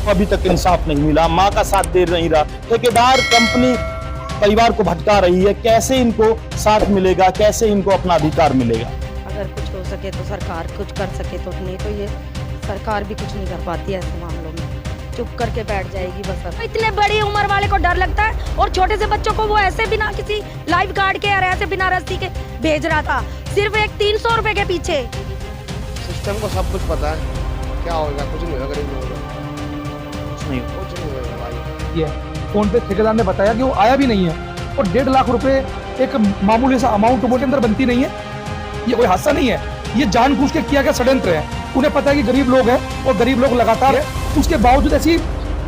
अभी तक इंसाफ नहीं मिला, माँ का साथ दे नहीं रहा, ठेकेदार कंपनी परिवार को भटका रही है। कैसे इनको साथ मिलेगा, कैसे इनको अपना अधिकार मिलेगा? अगर कुछ हो सके तो सरकार कुछ कर सके तो, नहीं तो ये सरकार भी कुछ नहीं कर पाती है ऐसे मामलों में, चुप करके बैठ जाएगी बस। अब इतने बड़ी उम्र वाले को डर लगता है और छोटे से बच्चों को वो ऐसे बिना किसी लाइफ गार्ड के और ऐसे बिना रस्सी के भेज रहा था, सिर्फ एक 300 रुपए के पीछे। सिस्टम को सब कुछ पता है, क्या होगा, कुछ नहीं होगा गरीब लोगों को, कुछ नहीं होगा भाई। ये फोन पे ठेकेदार ने बताया कि वो आया भी नहीं है और 1.5 लाख रुपए एक मामूली सा अमाउंट वो के अंदर बनती नहीं है। ये कोई हादसा नहीं है, ये जानबूझ के किया गया षड्यंत्र है। उन्हें पता है कि गरीब लोग हैं और गरीब लोग लगातार है, उसके बावजूद ऐसी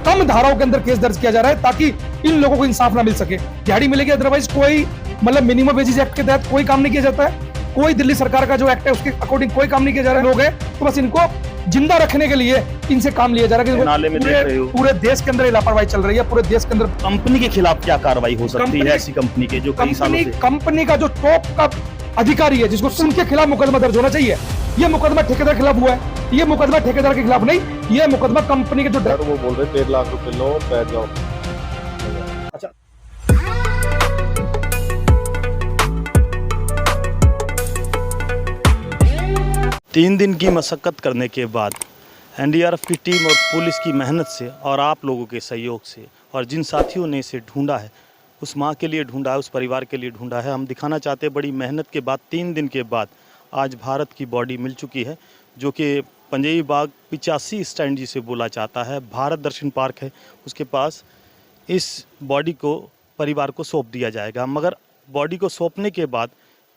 कम धाराओं के अंदर केस दर्ज किया जा रहा है ताकि इन लोगों को इंसाफ ना मिल सके। दिहाड़ी मिलेगी, अदरवाइज कोई मतलब मिनिमम वेजेस एक्ट के तहत कोई काम नहीं किया जाता है, कोई दिल्ली सरकार का जो एक्ट है उसके अकॉर्डिंग कोई काम नहीं किया जा रहा है। लोग हैं तो बस इनको जिंदा रखने के लिए इनसे काम लिया जा रहा है। नाले में देख रहे हो, पूरे देश के अंदर लापरवाही चल रही है, पूरे देश के अंदर। कंपनी के खिलाफ क्या कार्रवाई हो सकती है? ऐसी कंपनी के जो कई सालों से कंपनी का जो टॉप का अधिकारी है जिसको उनके खिलाफ मुकदमा दर्ज होना चाहिए। ये मुकदमा ठेकेदार के खिलाफ हुआ है, ये मुकदमा ठेकेदार के खिलाफ नहीं, ये मुकदमा कंपनी के जो वो बोल रहे 1.5 लाख रुपए लो बैठ जाओ। अच्छा, तीन दिन की मशक्कत करने के बाद एनडीआरएफ की टीम और पुलिस की मेहनत से और आप लोगों के सहयोग से और जिन साथियों ने इसे ढूंढा है, उस माँ के लिए ढूंढा है, उस परिवार के लिए ढूंढा है। हम दिखाना चाहते हैं बड़ी मेहनत के बाद 3 दिन के बाद आज भारत की बॉडी मिल चुकी है, जो कि पंजई बाग 85 स्टैंड जिसे बोला जाता है, भारत दर्शन पार्क है, उसके पास इस बॉडी को परिवार को सौंप दिया जाएगा। मगर बॉडी को सौंपने के बाद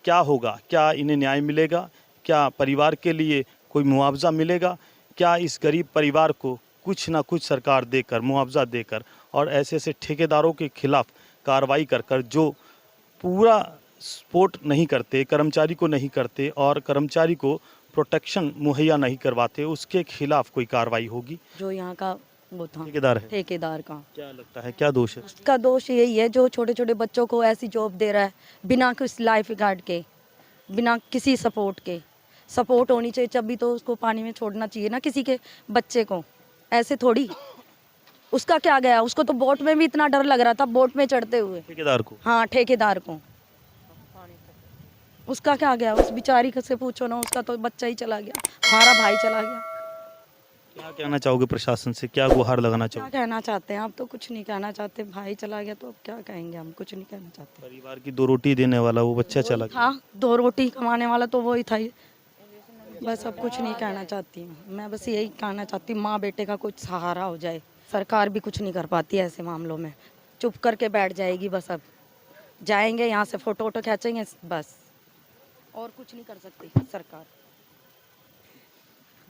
क्या होगा? क्या इन्हें न्याय मिलेगा? क्या परिवार के लिए कोई मुआवजा मिलेगा? क्या इस गरीब परिवार को कुछ ना कुछ सरकार देकर, मुआवजा देकर और ऐसे ऐसे ठेकेदारों के खिलाफ कार्रवाई कर कर जो पूरा सपोर्ट नहीं करते, कर्मचारी को नहीं करते और कर्मचारी को प्रोटेक्शन मुहैया नहीं करवाते, उसके खिलाफ कोई कार्रवाई होगी? जो यहाँ का वो था ठेकेदार है, ठेकेदार का, क्या लगता है क्या दोष है? उसका दोष यही है जो छोटे छोटे बच्चों को ऐसी जॉब दे रहा है बिना किसी लाइफ गार्ड के, बिना किसी सपोर्ट के। सपोर्ट होनी चाहिए, जब भी तो उसको पानी में छोड़ना चाहिए ना किसी के बच्चे को, ऐसे थोड़ी। उसका क्या गया, उसको तो बोट में भी इतना डर लग रहा था बोट में चढ़ते हुए। ठेकेदार को? हाँ, ठेकेदार को। उसका क्या गया, उस बेचारी से पूछो ना, उसका तो बच्चा ही चला गया, हमारा भाई चला गया। क्या कहना चाहोगे प्रशासन से, क्या गुहार लगाना क्या चाहोगे? कहना चाहते हैं आप? तो कुछ नहीं कहना चाहते, भाई चला गया तो अब क्या कहेंगे हम, कुछ नहीं कहना चाहते। परिवार की 2 रोटी देने वाला वो बच्चा चला गया। हाँ, 2 रोटी कमाने वाला तो वही था। बस अब कुछ नहीं कहना चाहती मैं, बस यही कहना चाहती हूँ माँ बेटे का कुछ सहारा हो जाए। सरकार भी कुछ नहीं कर पाती है ऐसे मामलों में, चुप करके बैठ जाएगी बस। अब जाएंगे यहाँ से फोटो वोटो खींचेंगे बस, और कुछ नहीं कर सकती सरकार।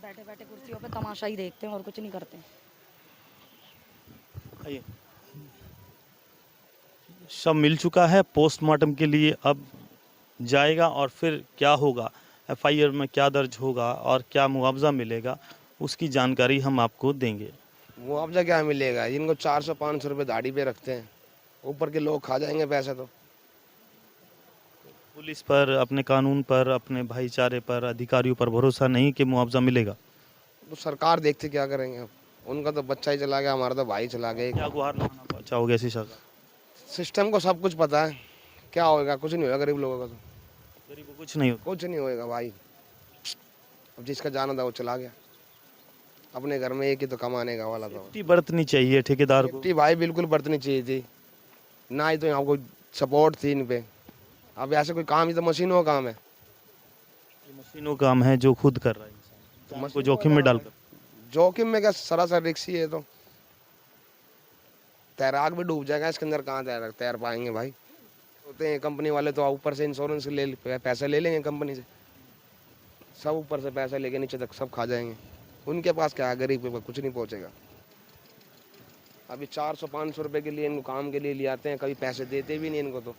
बैठे बैठे कुर्सियों पे तमाशा ही देखते हैं और कुछ नहीं करते। आइए, शव मिल चुका है, पोस्टमार्टम के लिए अब जाएगा और फिर क्या होगा, एफआईआर में क्या दर्ज होगा और क्या मुआवजा मिलेगा, उसकी जानकारी हम आपको देंगे। मुआवजा क्या मिलेगा, इनको 400-500 रुपये दाढ़ी पे रखते हैं, ऊपर के लोग खा जाएंगे पैसे। तो पुलिस पर, अपने कानून पर, अपने भाईचारे पर, अधिकारियों पर भरोसा नहीं कि मुआवजा मिलेगा? तो सरकार देखते क्या करेंगे। अब उनका तो बच्चा ही चला गया, हमारा तो भाई चला गया। क्या गुहार लगाना चाहोगे ऐसी सरकार? सिस्टम को सब कुछ पता है, क्या होगा, कुछ नहीं होगा गरीब लोगों का। तो गरीब को कुछ नहीं होगा। कुछ नहीं होएगा भाई, अब जिसका जाना था वो चला गया, अपने घर में एक ही तो कमाने का वाला था। सेफ्टी बरतनी चाहिए ठेकेदार को। सेफ्टी भाई बिल्कुल बरतनी चाहिए थी, ना ही तो यहाँ कोई सपोर्ट थी इन पे। अब ऐसे कोई काम ही तो मशीनों का काम है, ये मशीनों का काम है जो खुद कर रहा है इंसान, जान को जोखिम में डालकर। जोखिम में क्या, सरासर रिक्स ही है। तो तैराक भी डूब जाएगा इसके अंदर, कहाँ तैर पाएंगे भाई। होते हैं कंपनी वाले तो ऊपर से इंश्योरेंस पैसे ले लेंगे कंपनी से, सब ऊपर से पैसा लेके नीचे तक सब खा जाएंगे। उनके पास क्या है, गरीब के पास कुछ नहीं पहुंचेगा। अभी 400-500 रुपये के लिए इनको काम के लिए ले आते हैं, कभी पैसे देते भी नहीं इनको। तो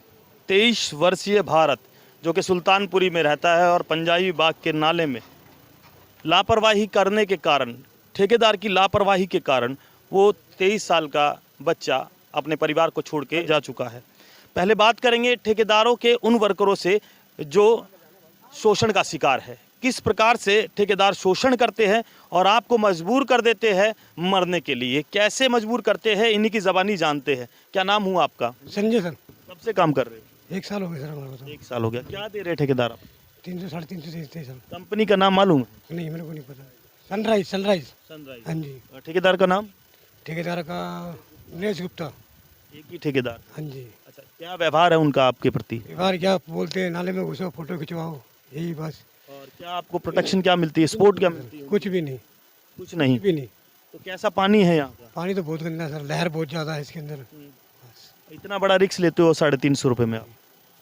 23 वर्षीय भारत जो कि सुल्तानपुरी में रहता है और पंजाबी बाग के नाले में लापरवाही करने के कारण, ठेकेदार की लापरवाही के कारण वो 23 साल का बच्चा अपने परिवार को छोड़ के जा चुका है। पहले बात करेंगे ठेकेदारों के उन वर्करों से जो शोषण का शिकार है, किस प्रकार से ठेकेदार शोषण करते हैं और आपको मजबूर कर देते हैं मरने के लिए। कैसे मजबूर करते हैं इन्हीं की ज़बानी जानते हैं। क्या नाम हुआ आपका? संजय सर। कब से काम कर रहे हो? 1 साल हो गया सर हमारा तो। 1 साल हो गया। क्या दे रहे ठेकेदार आप? 300 साढ़े 300 देते हैं सर। कंपनी का नाम मालूम है? नहीं मेरे को नहीं पता। Sunrise sunrise. सनराइज। हाँ जी। ठेकेदार का नाम? ठेकेदार का नरेश गुप्ता। एक ही ठेकेदार? हाँ जी। अच्छा, क्या व्यवहार है उनका आपके प्रति? व्यवहार क्या बोलते हैं, नाले में घुसो फोटो खिंचवाओ, यही बस। और क्या आपको प्रोटेक्शन क्या मिलती है, सपोर्ट क्या मिलती है? कुछ भी नहीं। कुछ नहीं। कुछ भी नहीं। तो कैसा पानी है यहाँ का? पानी तो बहुत गंदा है सर, लहर बहुत ज़्यादा है इसके अंदर। बस इतना बड़ा रिस्क लेते हो 350 रुपये में आप।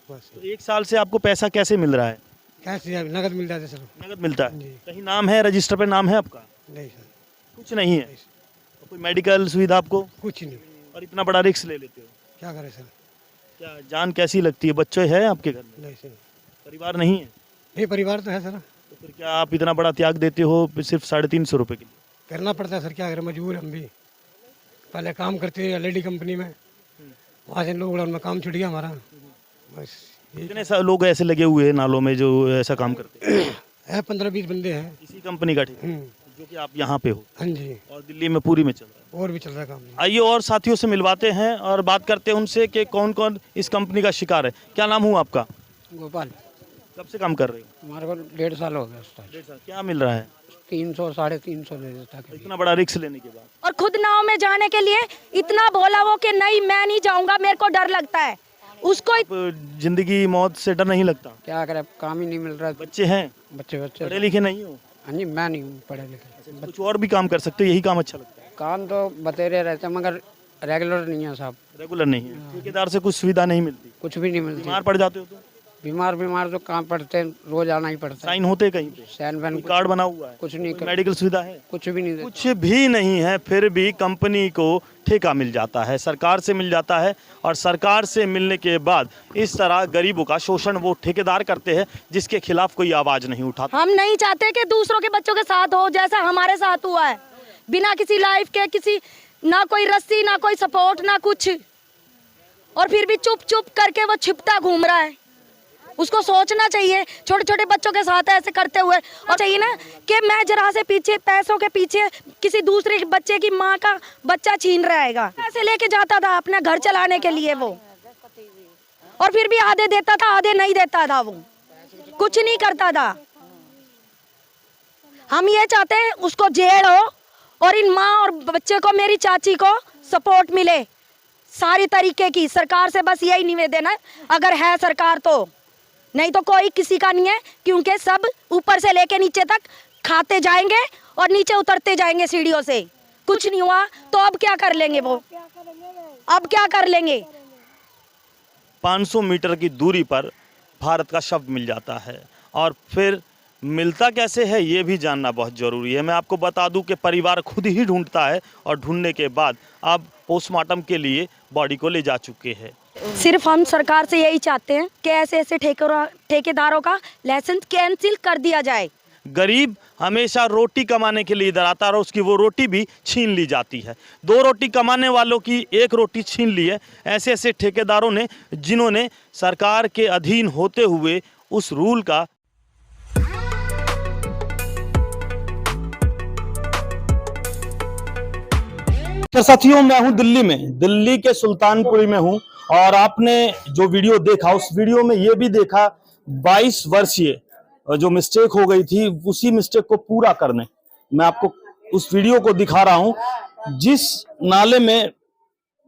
बस। तो 1 साल से आपको पैसा कैसे मिल रहा है? कैसे नगद मिल जाते सर? नगद मिलता है? जी। कहीं नाम है, रजिस्टर पे नाम है आपका? नहीं सर। कुछ नहीं है। तो कोई मेडिकल सुविधा आपको? कुछ नहीं। और इतना बड़ा रिस्क ले लेते हो, क्या करें सर? क्या जान कैसी लगती है? बच्चे हैं आपके घर में? नहीं सर। परिवार नहीं है? ये परिवार तो है सर। तो फिर क्या आप इतना बड़ा त्याग देते हो सिर्फ 350 रुपये के लिए? करना पड़ता है सर, क्या करें, मजबूर हम भी। पहले काम करते थे एलईडी कंपनी में, वहाँ से लोग उनमें काम छूट गया हमारा। बस यही कितने लोग ऐसे लगे हुए हैं नालों में जो ऐसा काम करते हैं? है, 15-20 बंदे हैं। इसी कंपनी का ठेका जो कि आप यहाँ पे हो? हाँ जी। और दिल्ली में पूरी में चल रहा है? और भी चल रहा है काम। आइए और साथियों से मिलवाते हैं और बात करते हैं उनसे कि कौन कौन इस कंपनी का शिकार है। क्या नाम हुआ आपका? गोपाल। कब से काम कर रहे हो? हमारे को 1.5 साल हो गया स्टार्ट। 1.5 साल। क्या मिल रहा है? 300 साढ़े 300 दे देता है। इतना बड़ा रिस्क लेने के बाद? और खुद नाव में जाने के लिए इतना बोला वो कि नहीं मैं नहीं जाऊंगा, मेरे को डर लगता है। उसको आप जिंदगी मौत से डर नहीं लगता? क्या करे, काम ही नहीं मिल रहा है। बच्चे हैं? बच्चे पढ़े लिखे नहीं हो? हाँ जी, मैं नहीं हूँ पढ़े लिखे। कुछ और भी काम कर सकते हो, यही काम अच्छा लगता है? काम तो बतेरे रहते हैं मगर रेगुलर नहीं है साहब। रेगुलर नहीं है? ठेकेदार से कुछ सुविधा नहीं मिलती? कुछ भी नहीं मिलती। बीमार पड़ जाते हो तो? बीमार तो काम पड़ते हैं, रोज आना ही पड़ता है। साइन होते कहीं पे? सैन वैन कोई कार्ड बना हुआ है? कुछ नहीं कोई मेडिकल सुविधा है? कुछ भी नहीं देते। कुछ भी नहीं है, फिर भी कंपनी को ठेका मिल जाता है, सरकार से मिल जाता है। और सरकार से मिलने के बाद इस तरह गरीबों का शोषण वो ठेकेदार करते हैं जिसके खिलाफ कोई आवाज नहीं उठाता। हम नहीं चाहते कि दूसरों के बच्चों के साथ हो जैसा हमारे साथ हुआ है, बिना किसी लाइफ के, किसी ना कोई रस्सी ना कोई सपोर्ट ना कुछ, और फिर भी चुप चुप करके वो छिपता घूम रहा है। उसको सोचना चाहिए छोटे छोटे बच्चों के साथ ऐसे करते हुए, और चाहिए ना कि मैं जरा से पीछे पैसों के पीछे किसी दूसरे बच्चे की माँ का बच्चा छीन रहेगा। पैसे लेके जाता था अपना घर चलाने के लिए वो, और फिर भी आधे देता था आधे नहीं देता था, वो कुछ नहीं करता था। हम ये चाहते हैं उसको जेल हो और इन माँ और बच्चे को, मेरी चाची को सपोर्ट मिले सारी तरीके की। सरकार से बस यही निवेदन है, अगर है सरकार तो, नहीं तो कोई किसी का नहीं है, क्योंकि सब ऊपर से लेके नीचे तक खाते जाएंगे और नीचे उतरते जाएंगे सीढ़ियों से। कुछ नहीं हुआ तो अब क्या कर लेंगे वो, अब क्या कर लेंगे? 500 मीटर की दूरी पर भारत का शव मिल जाता है, और फिर मिलता कैसे है ये भी जानना बहुत ज़रूरी है। मैं आपको बता दूं कि परिवार खुद ही ढूंढता है, और ढूंढने के बाद अब पोस्टमार्टम के लिए बॉडी को ले जा चुके हैं। सिर्फ हम सरकार से यही चाहते हैं कि ऐसे ऐसे ठेकेदारों का लाइसेंस कैंसिल कर दिया जाए। गरीब हमेशा रोटी कमाने के लिए इधर आता है और उसकी वो रोटी भी छीन ली जाती है। 2 रोटी कमाने वालों की 1 रोटी छीन ली है ऐसे ऐसे ठेकेदारों ने, जिन्होंने सरकार के अधीन होते हुए उस रूल का तो साथियों, मैं हूं दिल्ली में, दिल्ली के सुल्तानपुरी में हूं, और आपने जो वीडियो देखा उस वीडियो में ये भी देखा 22 वर्षीय जो मिस्टेक हो गई थी, उसी मिस्टेक को पूरा करने मैं आपको उस वीडियो को दिखा रहा हूं। जिस नाले में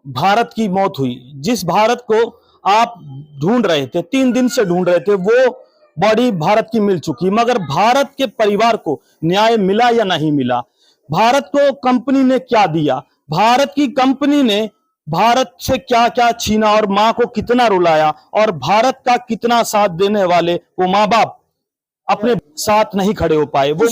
भारत की मौत हुई, जिस भारत को आप ढूंढ रहे थे, 3 दिन से ढूंढ रहे थे, वो बॉडी भारत की मिल चुकी, मगर भारत के परिवार को न्याय मिला या नहीं मिला? भारत को कंपनी ने क्या दिया? भारत की कंपनी ने भारत से क्या क्या छीना और मां को कितना रुलाया, और भारत का कितना साथ देने वाले वो माँ बाप अपने साथ नहीं खड़े हो पाए। वो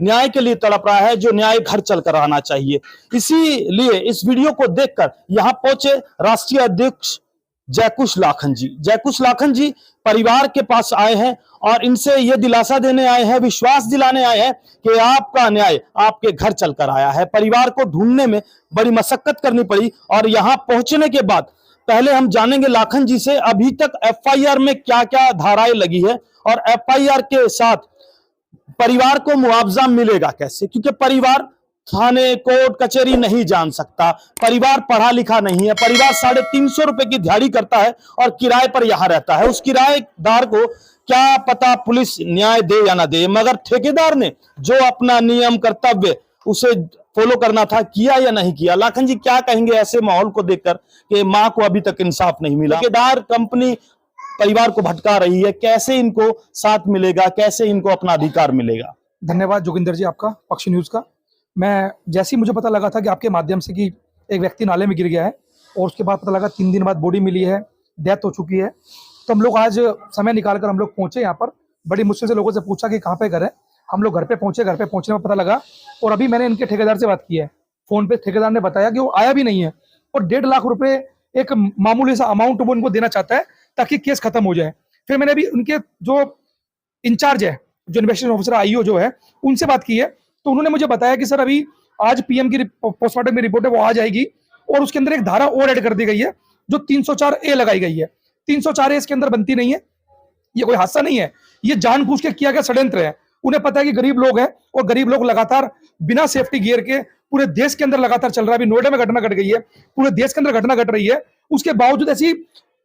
न्याय के लिए तड़प रहा है जो न्याय घर चलकर आना चाहिए। इसीलिए इस वीडियो को देखकर यहां पहुंचे राष्ट्रीय अध्यक्ष जयकुश लाखन जी। जयकुश लाखन जी परिवार के पास आए हैं और इनसे ये दिलासा देने आए हैं, विश्वास दिलाने आए हैं कि आपका न्याय आपके घर चलकर आया है। परिवार को ढूंढने में बड़ी मशक्कत करनी पड़ी, और यहां पहुंचने के बाद पहले हम जानेंगे लाखन जी से अभी तक एफआईआर में क्या क्या धाराएं लगी है, और एफआईआर के साथ परिवार को मुआवजा मिलेगा कैसे? क्योंकि परिवार थाने कोर्ट कचहरी नहीं जान सकता, परिवार पढ़ा लिखा नहीं है, परिवार 350 रुपए की दिहाड़ी करता है और किराए पर यहां रहता है। उस किराएदार को क्या पता पुलिस न्याय दे या ना दे, मगर ठेकेदार ने जो अपना नियम कर्तव्य उसे फॉलो करना था किया या नहीं किया। लाखन जी क्या कहेंगे ऐसे माहौल को देखकर कि मां को अभी तक इंसाफ नहीं मिला? ठेकेदार कंपनी परिवार को भटका रही है, कैसे इनको साथ मिलेगा, कैसे इनको अपना अधिकार मिलेगा? धन्यवाद जोगिंदर जी आपका, पक्षी न्यूज का। मैं जैसे ही मुझे पता लगा था कि आपके माध्यम से कि एक व्यक्ति नाले में गिर गया है और उसके बाद पता लगा 3 दिन बाद बॉडी मिली है, डेथ हो चुकी है, तो हम लोग आज समय निकालकर हम लोग पहुंचे यहाँ पर। बड़ी मुश्किल से लोगों से पूछा कि कहाँ पे घर है, हम लोग घर पे पहुंचे। घर पे पहुंचने में पता लगा और अभी मैंने इनके ठेकेदार से बात की है फोन पे। ठेकेदार ने बताया कि वो आया भी नहीं है और 1.5 लाख रुपए एक मामूली सा अमाउंट वो इनको देना चाहता है ताकि केस खत्म हो जाए। फिर मैंने अभी उनके जो इंचार्ज है, जो इन्वेस्टिगेशन ऑफिसर आईओ जो है, उनसे बात की है, तो उन्होंने मुझे बताया कि सर अभी आज पीएम की पोस्टमार्टम में रिपोर्ट है वो आ जाएगी और उसके अंदर एक धारा और ऐड कर दी गई है जो 304A लगाई गई है। 304A इसके अंदर बनती नहीं है, ये कोई हादसा नहीं है, ये जानबूझ के किया गया षड्यंत्र है। उन्हें पता है कि गरीब लोग हैं और गरीब लोग लगातार बिना सेफ्टी गियर के पूरे देश के अंदर लगातार चल रहा है। अभी नोएडा में घटना घट गई है, पूरे देश के अंदर घटना घट रही है, उसके बावजूद ऐसी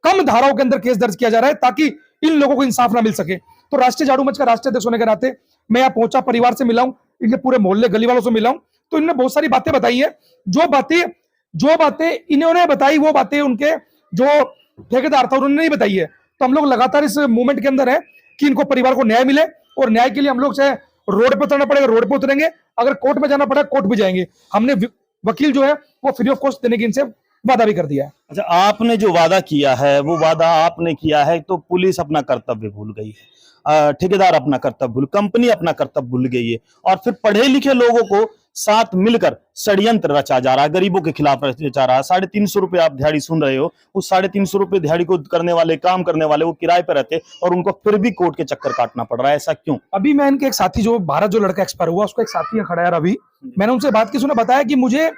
कम धाराओं के अंदर केस दर्ज किया जा रहा है ताकि इन लोगों को इंसाफ ना मिल सके। तो राष्ट्रीय झाड़ू मंच का राष्ट्रीय अध्यक्ष होने के नाते मैं यहाँ पहुंचा, परिवार से मिला हूं, इनके पूरे मोहल्ले गली वालों से मिला हूं, तो इन्होंने बहुत सारी बातें बताई है। जो बातें इन्होंने बताई वो बातें उनके जो ठेकेदार था उन्होंने नहीं बताई है। तो हम लोग लगातार इस मूवमेंट के अंदर है कि इनको परिवार को न्याय मिले और न्याय के लिए हम लोग चाहे रोड पे उतरना पड़ेगा रोड पे उतरेंगे, अगर कोर्ट में जाना पड़ेगा कोर्ट भी जाएंगे। हमने वकील जो है वो फ्री ऑफ कॉस्ट देने की इनसे वादा भी कर दिया है। अच्छा, आपने जो वादा किया है वो वादा आपने किया है तो पुलिस अपना कर्तव्य भूल गई है, ठेकेदार अपना कर्तव्य भूल, कंपनी अपना कर्तव्य भूल गई है और फिर पढ़े लिखे लोगों को साथ मिलकर षड्यंत्र रचा जा रहा है, गरीबों के खिलाफ रचा जा रहा है। 350 रुपए आप दिहाड़ी सुन रहे हो, उस 350 रुपए दिहाड़ी को करने वाले, काम करने वाले वो किराए पर रहते और उनको फिर भी कोर्ट के चक्कर काटना पड़ रहा है, ऐसा क्यों? अभी मैं इनके एक साथी जो भारत जो लड़का एक्सपायर हुआ उसका एक साथी खड़ा है अभी, मैंने उनसे बात की, उसने बताया कि मुझे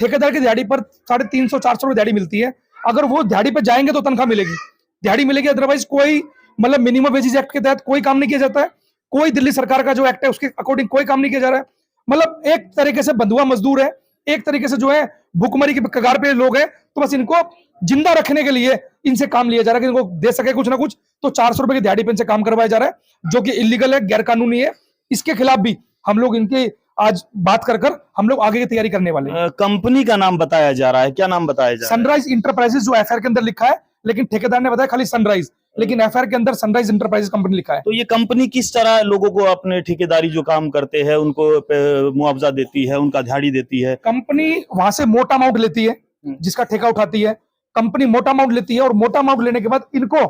ठेकेदार की दिहाड़ी पर 350-400 रुपए दिहाड़ी मिलती है, अगर वो दिहाड़ी पर जाएंगे तो तनख्वाह मिलेगी, दिहाड़ी मिलेगी, अदरवाइज कोई मतलब मिनिमम वेजेस एक्ट के तहत कोई काम नहीं किया जाता है, कोई दिल्ली सरकार का जो एक्ट है उसके अकॉर्डिंग कोई काम नहीं किया जा रहा है। मतलब एक तरीके से बंधुआ मजदूर है, एक तरीके से जो है भूखमरी की कगार पे लोग हैं, तो बस इनको जिंदा रखने के लिए इनसे काम लिया जा रहा है कि इनको दे सके कुछ ना कुछ। तो 400 रुपए की दिहाड़ी पे इनसे काम करवाया जा रहा है जो कि इलीगल है, गैर कानूनी है। इसके खिलाफ भी हम लोग इनके आज बात कर हम लोग आगे की तैयारी करने वाले हैं। कंपनी का नाम बताया जा रहा है, क्या नाम बताया जा रहा है? सनराइज इंटरप्राइजेस जो एफआईआर के अंदर लिखा है, लेकिन ठेकेदार ने बताया खाली सनराइज, लेकिन एफआईआर के अंदर सनराइज इंटरप्राइजेस कंपनी लिखा है। तो ये कंपनी किस तरह लोगों को अपने ठेकेदारी जो काम करते हैं उनको मुआवजा देती है, उनका दिहाड़ी देती है? कंपनी वहां से मोटा अमाउंट लेती है, जिसका ठेका उठाती है कंपनी, मोटा अमाउंट लेती है और मोटा अमाउंट लेने के बाद इनको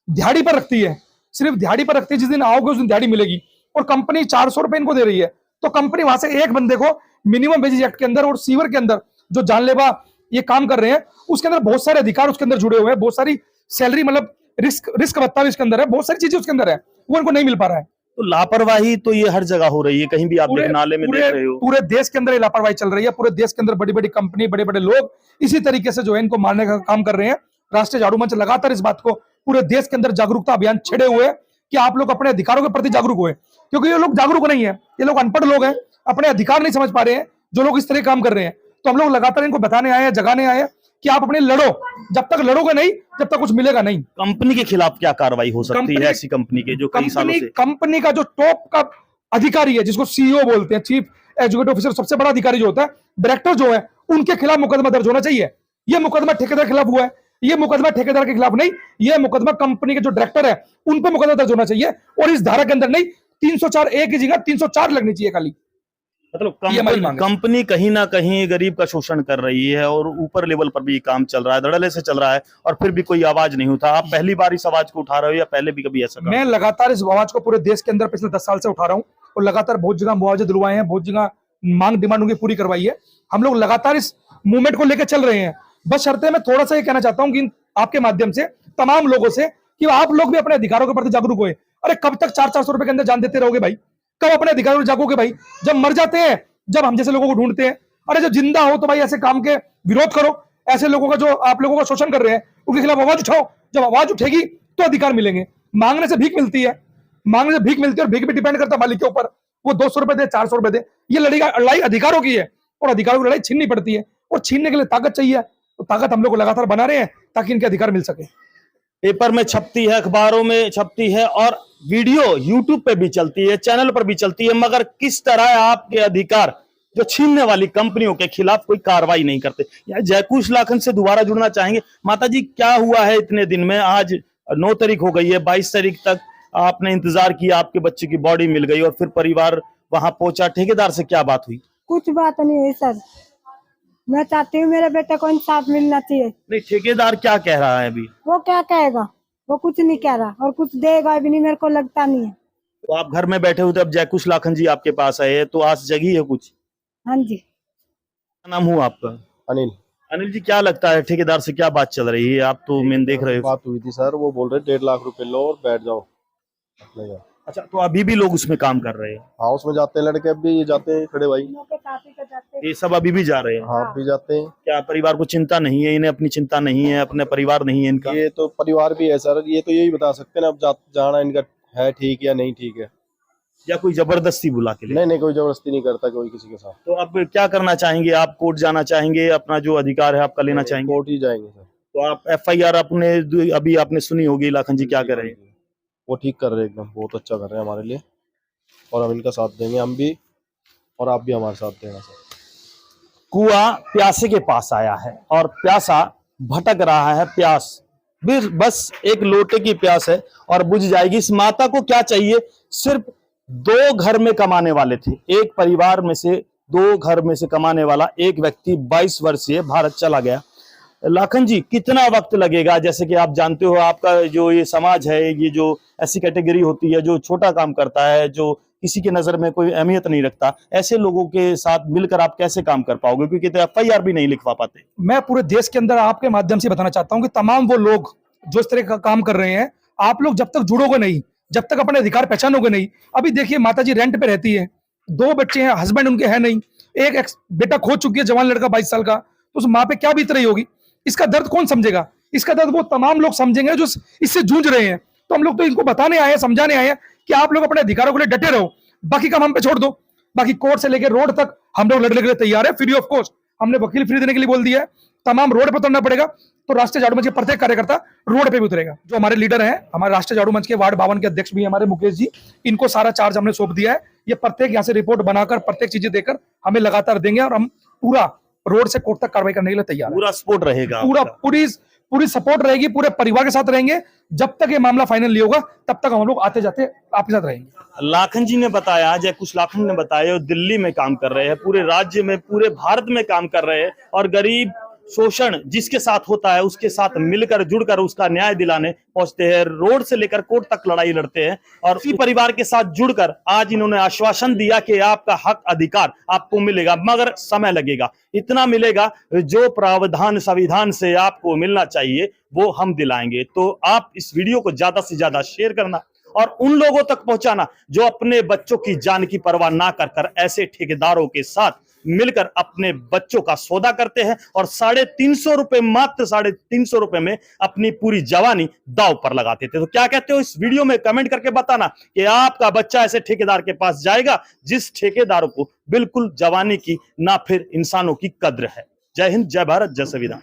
दिहाड़ी पर रखती है, सिर्फ दिहाड़ी पर रखती है। जिस दिन आओगे उस दिन दिहाड़ी मिलेगी और कंपनी 400 रुपए इनको दे रही है। तो कंपनी वहां से एक बंदे को मिनिमम वेजेस एक्ट के अंदर और सीवर के अंदर जो जानलेवा ये काम कर रहे हैं उसके अंदर बहुत सारे अधिकार उसके अंदर जुड़े हुए हैं, बहुत सारी सैलरी मतलब रिस्क भत्ता भी इसके अंदर है, बहुत सारी चीजें उसके अंदर है, वो इनको नहीं मिल पा रहा है। तो लापरवाही तो ये हर जगह हो रही है, कहीं भी आप नाले में देख रहे हो, पूरे देश के अंदर ये लापरवाही चल रही है। पूरे देश के अंदर बड़ी बड़ी कंपनी, बड़े बड़े लोग इसी तरीके से जो है इनको मारने का काम कर रहे हैं। राष्ट्रीय झाड़ू मंच लगातार इस बात को पूरे देश के अंदर जागरूकता अभियान छेड़े हुए हैं कि आप लोग अपने अधिकारों के प्रति जागरूक हुए, क्योंकि ये लोग जागरूक नहीं है, ये लोग अनपढ़ लोग हैं, अपने अधिकार नहीं समझ पा रहे हैं जो लोग इस तरह काम कर रहे हैं। तो हम लोग लगातार इनको बताने आए हैं, जगाने आए हैं कि आप अपने लड़ो, जब तक लड़ोगे नहीं जब तक कुछ मिलेगा नहीं। कंपनी के खिलाफ क्या कार्रवाई हो सकती है ऐसी कंपनी के जो कई सालों से? कंपनी का जो टॉप का अधिकारी है, जिसको सीईओ बोलते हैं, चीफ एग्जीक्यूटिव ऑफिसर, सबसे बड़ा अधिकारी जो होता है, डायरेक्टर जो है, उनके खिलाफ मुकदमा दर्ज होना चाहिए। यह मुकदमा ठेकेदार के खिलाफ हुआ है, यह मुकदमा ठेकेदार के खिलाफ नहीं, यह मुकदमा कंपनी के जो डायरेक्टर है उन पर मुकदमा दर्ज होना चाहिए और इस धारा के अंदर नहीं 304A की जगह 304 लगनी चाहिए खाली। मतलब कंपनी कहीं ना कहीं गरीब का शोषण कर रही है और ऊपर लेवल पर भी काम चल रहा है, धड़ल्ले से चल रहा है और फिर भी कोई आवाज नहीं उठा। आप पहली बार इस आवाज को उठा रहे हो या पहले भी कभी ऐसा? मैं लगातार इस आवाज को पूरे देश के अंदर पिछले 10 साल से उठा रहा हूँ और लगातार बहुत जगह मुआवजे दिलवाए हैं, बहुत जगह मांग डिमांड उनकी पूरी करवाई है। हम लोग लगातार इस मूवमेंट को लेकर चल रहे हैं। बस शर्ते मैं थोड़ा सा ये कहना चाहता हूँ कि आपके माध्यम से तमाम लोगों से कि आप लोग भी अपने अधिकारों के प्रति जागरूक हुए। अरे कब तक 400-400 रुपए के अंदर जान देते रहोगे भाई? कब अपने अधिकारों में जागोगे भाई? जब मर जाते हैं, जब हम जैसे लोगों को ढूंढते हैं। अरे जब जिंदा हो तो भाई ऐसे काम के विरोध करो, ऐसे लोगों का जो आप लोगों का शोषण कर रहे हैं उनके खिलाफ आवाज उठाओ। जब आवाज उठेगी तो अधिकार मिलेंगे। मांगने से भीख मिलती है, मांगने से भीख मिलती है और भीख भी डिपेंड करता है मालिक के ऊपर। वो 200 रुपए दे, 400 रुपए दे। ये लड़ाई अधिकारों की है और अधिकारों की लड़ाई छीननी पड़ती है और छीनने के लिए ताकत चाहिए, तो ताकत हम लोग लगातार बना रहे हैं ताकि इनके अधिकार मिल सके। पेपर में छपती है, अखबारों में छपती है और वीडियो यूट्यूब पे भी चलती है, चैनल पर भी चलती है, मगर किस तरह आपके अधिकार जो छीनने वाली कंपनियों के खिलाफ कोई कार्रवाई नहीं करते। जयकुश लाखन से दोबारा जुड़ना चाहेंगे। माता जी, क्या हुआ है इतने दिन में? आज 9 तारीख हो गई है, 22 तारीख तक आपने इंतजार किया, आपके बच्चे की बॉडी मिल गई और फिर परिवार वहां पहुंचा। ठेकेदार से क्या बात हुई? कुछ बात नहीं हुई सर, मैं चाहती हूँ मेरे बेटे को इंसाफ मिलना चाहिए। नहीं, ठेकेदार क्या कह रहा है अभी? वो क्या कहेगा, वो कुछ नहीं कह रहा और कुछ देगा भी नहीं, मेरे को लगता नहीं है। तो आप घर में बैठे हुए थे, अब जयकुश लाखन जी आपके पास आए तो आस जगी है कुछ? हाँ जी। क्या नाम हुआ आपका? अनिल। अनिल जी, क्या लगता है ठेकेदार से क्या बात चल रही है? आप तो मेन देख रहे हो। बात हुई थी सर, वो बोल रहे 1.5 लाख रुपए लो और बैठ जाओ अपने घर। अच्छा, तो अभी भी लोग उसमें काम कर रहे हैं? हाँ, उसमें जाते हैं लड़के, अब भी ये जाते हैं खड़े भाई, ये सब अभी भी जा रहे हैं? हाँ भी जाते हैं। क्या परिवार को चिंता नहीं है? इन्हें अपनी चिंता नहीं है, अपने परिवार नहीं है इनका? ये तो परिवार भी है सर, ये तो यही बता सकते हैं अब जाना इनका है ठीक या नहीं ठीक है, या कोई जबरदस्ती बुला के ले? नहीं कोई जबरदस्ती नहीं करता कोई किसी के साथ। तो अब क्या करना चाहेंगे आप? कोर्ट जाना चाहेंगे? अपना जो अधिकार है आपका लेना चाहेंगे? कोर्ट ही जाएंगे सर। तो आप FIR अपने अभी आपने सुनी होगी, लाखन जी क्या कर रहे हैं? वो ठीक कर रहे हैं, एकदम बहुत अच्छा कर रहे हैं हमारे लिए और हम इनका साथ देंगे, हम भी और आप भी हमारे साथ देना सर। कुआं प्यासे के पास आया है और प्यासा भटक रहा है। प्यास बस एक लोटे की प्यास है और बुझ जाएगी। इस माता को क्या चाहिए? सिर्फ 2 घर में कमाने वाले थे, एक परिवार में से 2 घर में से कमाने वाला एक व्यक्ति 22 वर्षीय भारत चला गया। लाखन जी, कितना वक्त लगेगा? जैसे कि आप जानते हो, आपका जो ये समाज है, ये जो ऐसी कैटेगरी होती है जो छोटा काम करता है, जो किसी के नजर में कोई अहमियत नहीं रखता, ऐसे लोगों के साथ मिलकर आप कैसे काम कर पाओगे? क्योंकि तो FIR भी नहीं लिखवा पाते। मैं पूरे देश के अंदर आपके माध्यम से बताना चाहता हूं कि तमाम वो लोग जो इस तरह का काम कर रहे हैं, आप लोग जब तक जुड़ोगे नहीं, जब तक अपने अधिकार पहचानोगे नहीं। अभी देखिए, माता जी रेंट पे रहती है, 2 बच्चे हैं, हस्बैंड उनके है नहीं, एक बेटा खो चुकी है, जवान लड़का 22 साल का, तो उस माँ पे क्या बीत रही होगी? इसका दर्द कौन समझेगा? इसका दर्द वो तमाम लोग समझेंगे जो इससे जूझ रहे हैं। तो हम लोग तो इनको बताने आए हैं, समझाने आए हैं कि आप लोग अपने अधिकारों के लिए डटे रहो, बाकी काम हम पे छोड़ दो। बाकी कोर्ट से लेकर रोड तक हम लोग लड़ने के लिए तैयार है, फ्री ऑफ कॉस्ट। हमने वकील फ्री देने के लिए बोल दिया है। तमाम रोड पर उतरना पड़ेगा, तो राष्ट्रीय झाड़ू मंच के प्रत्येक कार्यकर्ता रोड पे भी उतरेगा। जो हमारे लीडर हैं, हमारे राष्ट्रीय झाड़ू मंच के वार्ड 52 के अध्यक्ष भी हमारे मुकेश जी, इनको सारा चार्ज हमने सौंप दिया है। ये प्रत्येक यहाँ से रिपोर्ट बनाकर प्रत्येक चीजें देकर हमें लगातार देंगे और हम पूरा रोड से कोर्ट तक कार्रवाई करने के लिए तैयार है। पूरा सपोर्ट रहेगा, पूरी सपोर्ट रहेगी, पूरे परिवार के साथ रहेंगे। जब तक ये मामला फाइनल नहीं होगा तब तक हम लोग आते जाते आपके साथ रहेंगे। लाखन जी ने बताया, जयकुश लाखन ने बताया, दिल्ली में काम कर रहे हैं, पूरे राज्य में, पूरे भारत में काम कर रहे हैं और गरीब शोषण जिसके साथ होता है उसके साथ मिलकर जुड़कर उसका न्याय दिलाने पहुंचते हैं। रोड से लेकर कोर्ट तक लड़ाई लड़ते हैं और इसी परिवार के साथ जुड़कर आज इन्होंने आश्वासन दिया कि आपका हक अधिकार आपको मिलेगा, मगर समय लगेगा। इतना मिलेगा जो प्रावधान संविधान से आपको मिलना चाहिए वो हम दिलाएंगे। तो आप इस वीडियो को ज्यादा से ज्यादा शेयर करना और उन लोगों तक पहुंचाना जो अपने बच्चों की जान की परवाह ना कर ऐसे ठेकेदारों के साथ मिलकर अपने बच्चों का सौदा करते हैं और 350 रुपए, मात्र 350 रुपए में अपनी पूरी जवानी दांव पर लगाते थे। तो क्या कहते हो इस वीडियो में? कमेंट करके बताना कि आपका बच्चा ऐसे ठेकेदार के पास जाएगा जिस ठेकेदार को बिल्कुल जवानी की ना फिर इंसानों की कद्र है। जय हिंद, जय भारत, जय संविधान।